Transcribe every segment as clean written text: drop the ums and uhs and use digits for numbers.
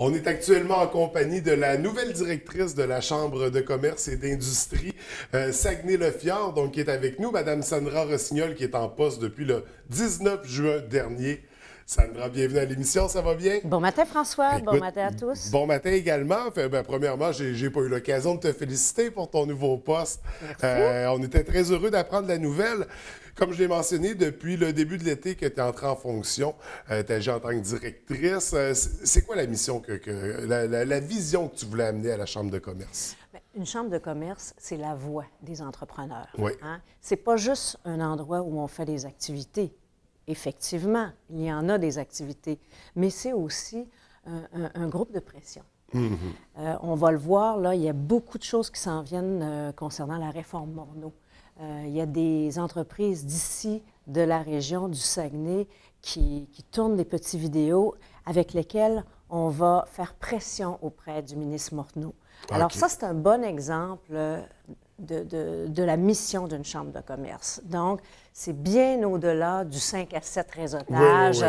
On est actuellement en compagnie de la nouvelle directrice de la Chambre de commerce et d'industrie, Saguenay-le-Fjord, donc qui est avec nous, Madame Sandra Rossignol, qui est en poste depuis le 19 juin dernier. Sandra, bienvenue à l'émission, ça va bien? Bon matin François, Écoute, bon matin à tous. Bon matin également. Premièrement, j'ai pas eu l'occasion de te féliciter pour ton nouveau poste. On était très heureux d'apprendre la nouvelle. Comme je l'ai mentionné, depuis le début de l'été que tu es entrée en fonction, tu agis en tant que directrice. C'est quoi la mission, la vision que tu voulais amener à la Chambre de commerce? Une chambre de commerce, c'est la voix des entrepreneurs. Oui. Hein? C'est pas juste un endroit où on fait des activités. Effectivement, il y en a des activités, mais c'est aussi un groupe de pression. On va le voir, là, il y a beaucoup de choses qui s'en viennent concernant la réforme Morneau. Il y a des entreprises d'ici, de la région du Saguenay, qui tournent des petits vidéos avec lesquels on va faire pression auprès du ministre Morneau. Alors ça, c'est un bon exemple de la mission d'une chambre de commerce. Donc, c'est bien au-delà du 5 à 7 réseautage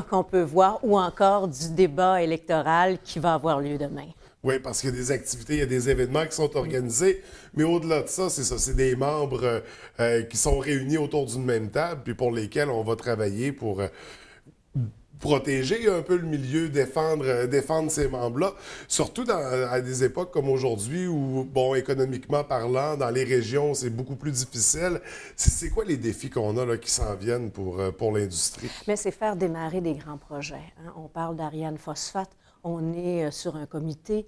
qu'on peut voir ou encore du débat électoral qui va avoir lieu demain. Oui, parce qu'il y a des activités, il y a des événements qui sont organisés, mais au-delà de ça, c'est des membres qui sont réunis autour d'une même table, puis pour lesquels on va travailler pour protéger un peu le milieu, défendre ces membres-là, surtout à des époques comme aujourd'hui où, bon, économiquement parlant, dans les régions, c'est beaucoup plus difficile. C'est quoi les défis qu'on a là, qui s'en viennent pour l'industrie? Mais c'est faire démarrer des grands projets. Hein? On parle d'Ariane Phosphate. On est sur un comité,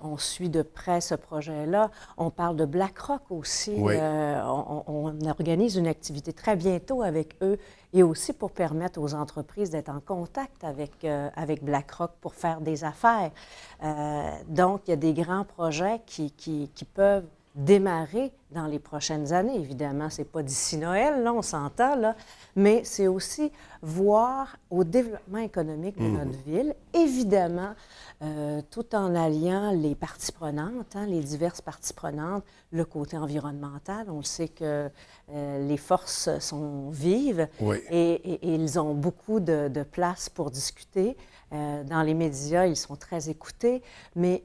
on suit de près ce projet-là. On parle de BlackRock aussi. Oui. On organise une activité très bientôt avec eux et aussi pour permettre aux entreprises d'être en contact avec BlackRock pour faire des affaires. Donc, il y a des grands projets qui peuvent démarrer dans les prochaines années. Évidemment, ce n'est pas d'ici Noël, là, on s'entend, là, mais c'est aussi voir au développement économique de notre ville, évidemment, tout en alliant les parties prenantes, hein, les diverses parties prenantes, le côté environnemental. On le sait que les forces sont vives et ils ont beaucoup de place pour discuter. Dans les médias, ils sont très écoutés, mais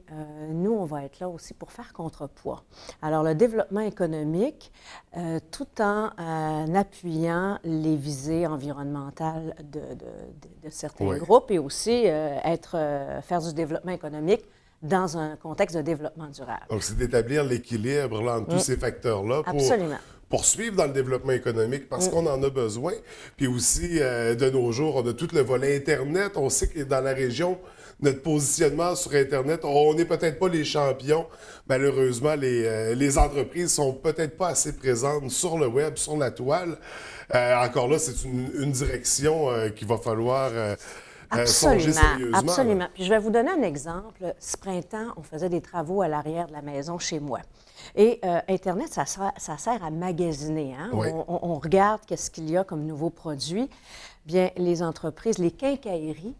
nous, on va être là aussi pour faire contrepoids. Alors, le développement économique, tout en appuyant les visées environnementales de certains groupes et aussi faire du développement économique dans un contexte de développement durable. Donc, c'est d'établir l'équilibre là, entre tous ces facteurs-là pour poursuivre dans le développement économique parce qu'on en a besoin. Puis aussi, de nos jours, on a tout le volet Internet. On sait que dans la région, notre positionnement sur Internet, on n'est peut-être pas les champions. Malheureusement, les entreprises sont peut-être pas assez présentes sur le web, sur la toile. Encore là, c'est une direction qu'il va falloir songer sérieusement. Absolument. Puis je vais vous donner un exemple. Ce printemps, on faisait des travaux à l'arrière de la maison chez moi. Et Internet, ça sert à magasiner. Hein? Oui. On regarde qu'est-ce qu'il y a comme nouveaux produits. Bien, les entreprises, les quincailleries,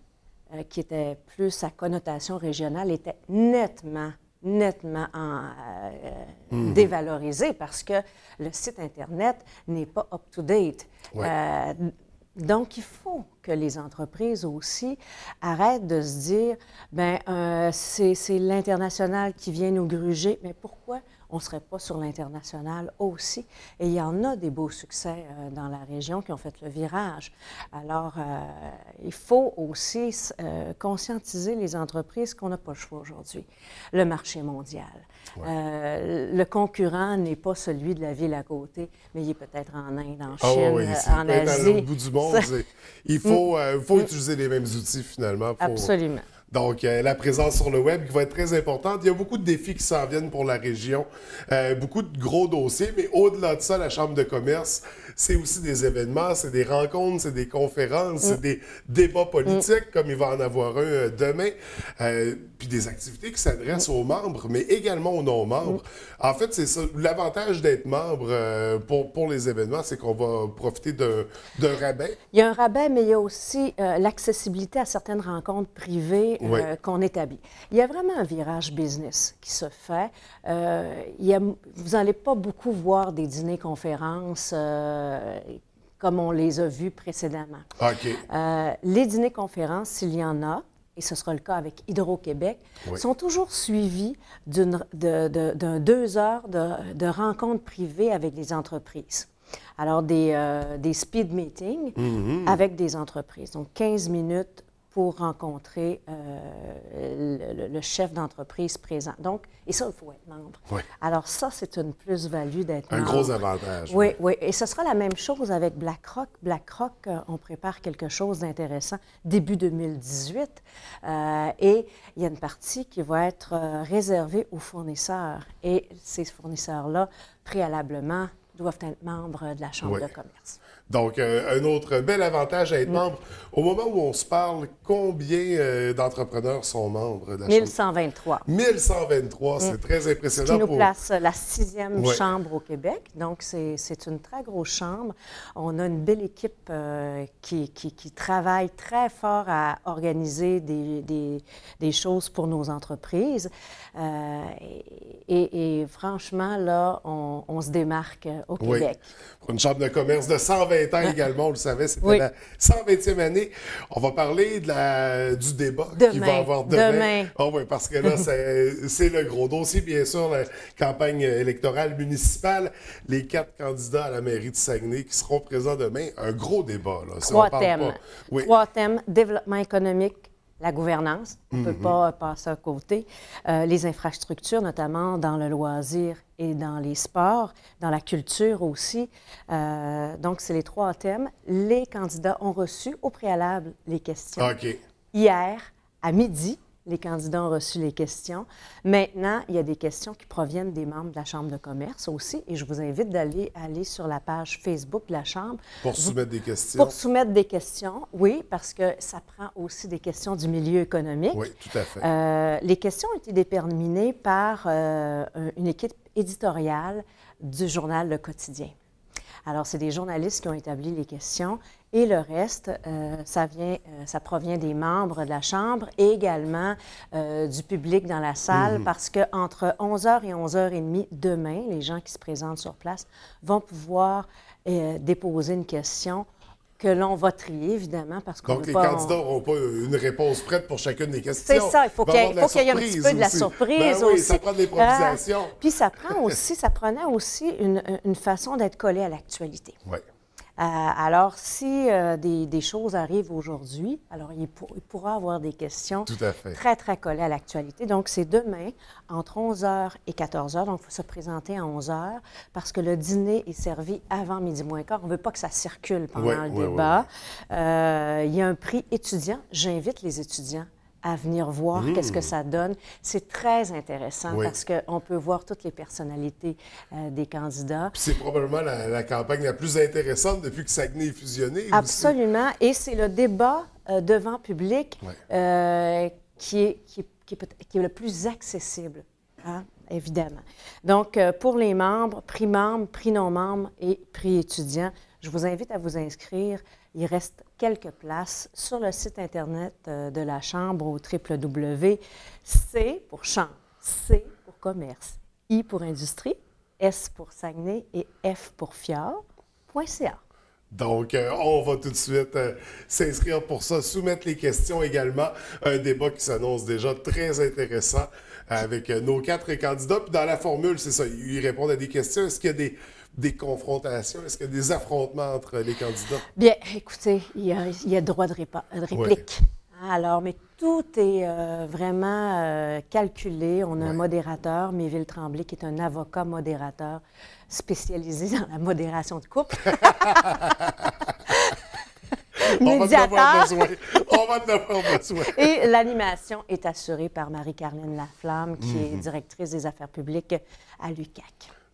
qui étaient plus à connotation régionale, étaient nettement dévalorisées parce que le site Internet n'est pas up-to-date. Oui. Donc, il faut que les entreprises aussi arrêtent de se dire, bien, c'est l'international qui vient nous gruger, mais pourquoi on ne serait pas sur l'international aussi? Et il y en a des beaux succès dans la région qui ont fait le virage. Alors, il faut aussi conscientiser les entreprises qu'on n'a pas le choix aujourd'hui. Le marché mondial. Le concurrent n'est pas celui de la ville à côté, mais il est peut-être en Inde, en Chine, en Asie. À l'autre bout du monde. Il faut utiliser les mêmes outils, finalement. Absolument. Donc, la présence sur le web qui va être très importante. Il y a beaucoup de défis qui s'en viennent pour la région, beaucoup de gros dossiers, mais au-delà de ça, la Chambre de commerce, c'est aussi des événements, c'est des rencontres, c'est des conférences, c'est des débats politiques, comme il va en avoir un demain, puis des activités qui s'adressent aux membres, mais également aux non-membres. En fait, c'est ça. L'avantage d'être membre pour les événements, c'est qu'on va profiter d'un rabais. Il y a un rabais, mais il y a aussi l'accessibilité à certaines rencontres privées qu'on établit. Il y a vraiment un virage business qui se fait. Vous n'allez pas beaucoup voir des dîners-conférences comme on les a vus précédemment. OK. Les dîners-conférences, s'il y en a, et ce sera le cas avec Hydro-Québec, Oui. sont toujours suivis d'un 2 heures de rencontres privées avec les entreprises. Alors, des speed meetings avec des entreprises. Donc, 15 minutes pour rencontrer le chef d'entreprise présent. Donc, et ça, il faut être membre. Oui. Alors ça, c'est une plus-value d'être membre. Un gros avantage. Oui, oui. Et ce sera la même chose avec BlackRock. BlackRock, on prépare quelque chose d'intéressant début 2018. Et il y a une partie qui va être réservée aux fournisseurs. Et ces fournisseurs-là, préalablement, doivent être membres de la Chambre de commerce. Donc, un autre bel avantage à être membre. Au moment où on se parle, combien d'entrepreneurs sont membres de la Chambre? 1123. 1123, c'est très impressionnant. Ce qui nous place la 6e chambre au Québec. Donc, c'est une très grosse chambre. On a une belle équipe qui travaille très fort à organiser des choses pour nos entreprises. Et franchement, là, on se démarque au Québec. Pour une chambre de commerce de 120 ans également, on le savait, c'était la 120e année. On va parler du débat qu'il va y avoir demain. Oh oui, parce que là, c'est le gros dossier, bien sûr, la campagne électorale municipale. Les 4 candidats à la mairie de Saguenay qui seront présents demain. Un gros débat, là. Si 3 thèmes. Oui. 3 thèmes. Développement économique, la gouvernance, on ne peut pas passer à côté. Les infrastructures, notamment dans le loisir et dans les sports, dans la culture aussi. Donc, c'est les 3 thèmes. Les candidats ont reçu au préalable les questions. OK. Hier, à midi, les candidats ont reçu les questions. Maintenant, il y a des questions qui proviennent des membres de la Chambre de commerce aussi. Et je vous invite d'aller sur la page Facebook de la Chambre. Pour soumettre des questions. Pour soumettre des questions, oui, parce que ça prend aussi des questions du milieu économique. Oui, tout à fait. Les questions ont été déterminées par une équipe éditoriale du journal Le Quotidien. Alors, c'est des journalistes qui ont établi les questions et le reste, ça provient des membres de la Chambre et également du public dans la salle parce qu'entre 11h et 11h30 demain, les gens qui se présentent sur place vont pouvoir déposer une question que l'on va trier, évidemment, parce qu'on Donc, les candidats n'auront pas une réponse prête pour chacune des questions. C'est ça, il faut qu'il y ait un petit peu de la surprise aussi. Ça prend de l'improvisation. Puis ça prenait aussi une façon d'être collé à l'actualité. Oui. Alors, si des choses arrivent aujourd'hui, alors il pourra avoir des questions très, très collées à l'actualité. Donc, c'est demain, entre 11h et 14h. Donc, il faut se présenter à 11h parce que le dîner est servi avant midi moins quart. On ne veut pas que ça circule pendant le débat. Il y a un prix étudiant. J'invite les étudiants à venir voir qu'est-ce que ça donne. C'est très intéressant parce qu'on peut voir toutes les personnalités des candidats. Puis c'est probablement la campagne la plus intéressante depuis que Saguenay est fusionné. Absolument. Et c'est le débat devant public qui est le plus accessible, hein, évidemment. Donc, pour les membres, prix non-membres et prix étudiant, je vous invite à vous inscrire. Il reste quelques places sur le site Internet de la Chambre au www. C pour Chambre, C pour Commerce, I pour Industrie, S pour Saguenay et F pour Fjord.ca. Donc, on va tout de suite s'inscrire pour ça, soumettre les questions également. Un débat qui s'annonce déjà très intéressant avec nos 4 candidats. Puis dans la formule, c'est ça, ils répondent à des questions. Est-ce qu'il y a des confrontations? Est-ce qu'il y a des affrontements entre les candidats? Bien, écoutez, il y a droit de réplique. Alors, mais tout est vraiment calculé. On a un modérateur, Méville Tremblay, qui est un avocat modérateur spécialisé dans la modération de couple. Médiateur. On va en avoir besoin. Et l'animation est assurée par Marie-Carline Laflamme, qui est directrice des affaires publiques à l'UQAC.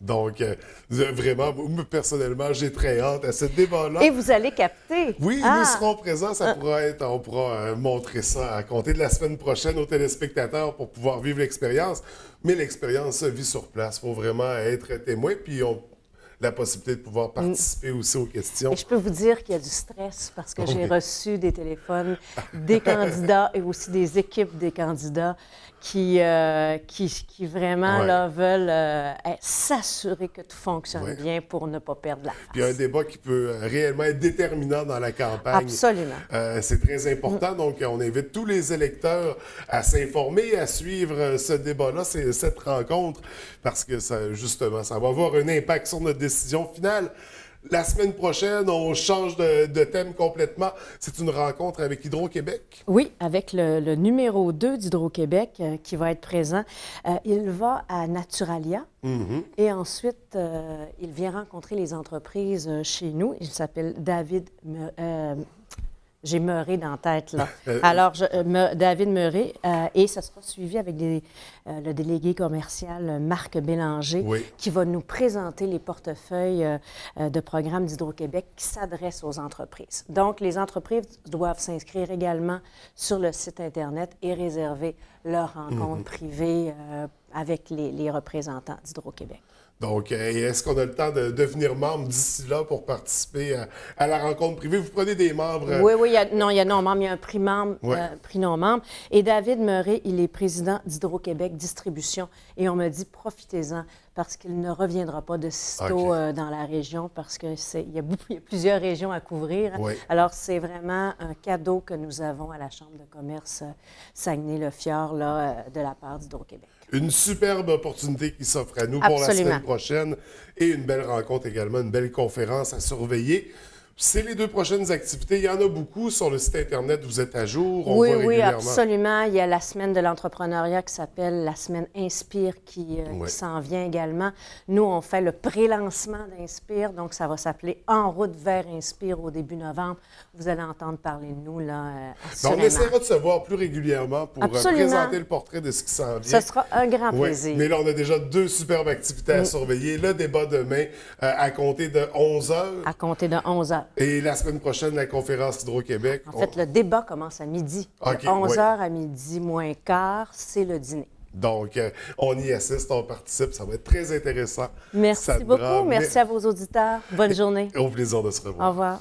Donc, vraiment, personnellement, j'ai très hâte à ce débat-là. Et vous allez capter. Oui, nous serons présents. On pourra montrer ça à compter de la semaine prochaine aux téléspectateurs pour pouvoir vivre l'expérience. Mais l'expérience se vit sur place. Il faut vraiment être témoin. Puis la possibilité de pouvoir participer aussi aux questions. Et je peux vous dire qu'il y a du stress parce que j'ai Oui. reçu des téléphones des candidats et aussi des équipes des candidats qui vraiment Ouais. là, veulent s'assurer que tout fonctionne Ouais. bien pour ne pas perdre la face. Puis un débat qui peut réellement être déterminant dans la campagne. Absolument. C'est très important. Donc, on invite tous les électeurs à s'informer, à suivre ce débat-là, cette rencontre, parce que ça, justement, ça va avoir un impact sur notre décision finale. La semaine prochaine, on change de thème complètement. C'est une rencontre avec Hydro-Québec. Oui, avec le numéro 2 d'Hydro-Québec qui va être présent. Il va à Naturalia et ensuite, il vient rencontrer les entreprises chez nous. Il s'appelle David... J'ai Meuret dans la tête, là. Alors, David Meuret, et ça sera suivi avec le délégué commercial Marc Bélanger, Oui. qui va nous présenter les portefeuilles de programmes d'Hydro-Québec qui s'adressent aux entreprises. Donc, les entreprises doivent s'inscrire également sur le site Internet et réserver leur rencontre privée avec les représentants d'Hydro-Québec. Donc, est-ce qu'on a le temps de devenir membre d'ici là pour participer à la rencontre privée? Vous prenez des membres? Oui, il y a non-membre, il y a un prix membre, Ouais. prix non-membre. Et David Meuret, il est président d'Hydro-Québec Distribution. Et on me dit, profitez-en, parce qu'il ne reviendra pas de sitôt dans la région, parce qu'il y a plusieurs régions à couvrir. Ouais. Alors, c'est vraiment un cadeau que nous avons à la Chambre de commerce Saguenay-le-Fjord, de la part d'Hydro-Québec. Une superbe opportunité qui s'offre à nous pour la Absolument. semaine prochaine et une belle rencontre également, une belle conférence à surveiller. C'est les 2 prochaines activités. Il y en a beaucoup sur le site Internet. Vous êtes à jour. On voit Oui, régulièrement. absolument. Il y a la semaine de l'entrepreneuriat qui s'appelle la semaine Inspire qui s'en vient également. Nous, on fait le pré-lancement d'Inspire, donc ça va s'appeler En route vers Inspire au début novembre. Vous allez entendre parler de nous, là, Donc, assurément. on essaiera de se voir plus régulièrement pour Absolument. présenter le portrait de ce qui s'en vient. Ce sera un grand Ouais, plaisir. mais là, on a déjà 2 superbes activités à surveiller. Le débat demain à compter de 11 h. À compter de 11 h. Et la semaine prochaine, la conférence Hydro-Québec. En fait, le débat commence à midi. OK, De 11 ouais. h à midi moins quart, c'est le dîner. Donc, on y assiste, on participe. Ça va être très intéressant. Merci Ça beaucoup. devra- Merci à vos auditeurs. Bonne journée. Au plaisir de se revoir. Au revoir.